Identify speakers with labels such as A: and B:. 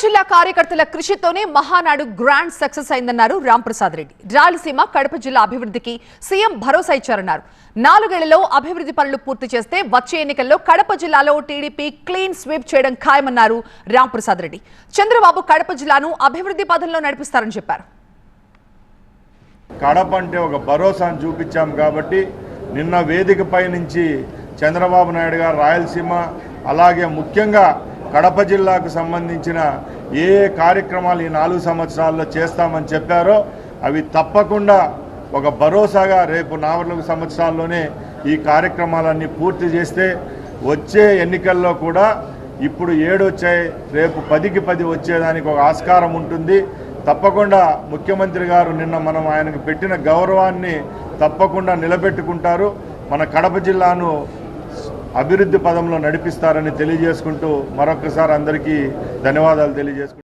A: జిల్లా కార్యకర్తల కృషితోనే Mahanadu grand success అయిందన్నారు Ramprasad Reddy. Rayalaseema Kadapa జిల్లా అభివృద్ధికి సీఎం భరోసా ఇచ్చారన్నారు. 4 ఏళ్లలో అభివృద్ధి పనులు పూర్తి చేస్తే వచ్చే ఎన్నికల్లో కడప జిల్లాలో టీడీపీ క్లీన్ స్వీప్ చేయడం ఖాయమన్నారు రాంప్రసాద్ రెడ్డి. చంద్రబాబు కడప జిల్లాను అభివృద్ధి పథంలో నడిపిస్తారని చెప్పారు.
B: కడప అంటే ఒక భరోసాను చూపించాం కాబట్టి నిన్న వేదికపై నుంచి చంద్రబాబు నాయుడు గారు రాయలసీమ అలాగే ముఖ్యంగా కడప జిల్లాకు సంబంధించిన ఏ కార్యక్రమాలు ఈ 4 సంవత్సరాల్లో చేస్తామని చెప్పారో అవి తప్పకుండా ఒక భరోసాగా రేపు 4 సంవత్సరాల్లోనే ఈ కార్యక్రమాలన్నీ పూర్తి చేస్తే వచ్చే ఎన్నికల్లో కూడా ఇప్పుడు 7 వచ్చాయి, రేపు 10కి 10 వచ్చేదానికి ఒక ఆస్కారం ఉంటుంది. తప్పకుండా ముఖ్యమంత్రి గారు నిన్న మనం ఆయనకు పెట్టిన గౌరవాన్ని తప్పకుండా నిలబెట్టుకుంటారు. మన కడప జిల్లాను అభివృద్ధి పదంలో నడిపిస్తారని తెలియజేసుకుంటూ మరొకసారి అందరికీ ధన్యవాదాలు తెలియజేసుకుంటారు.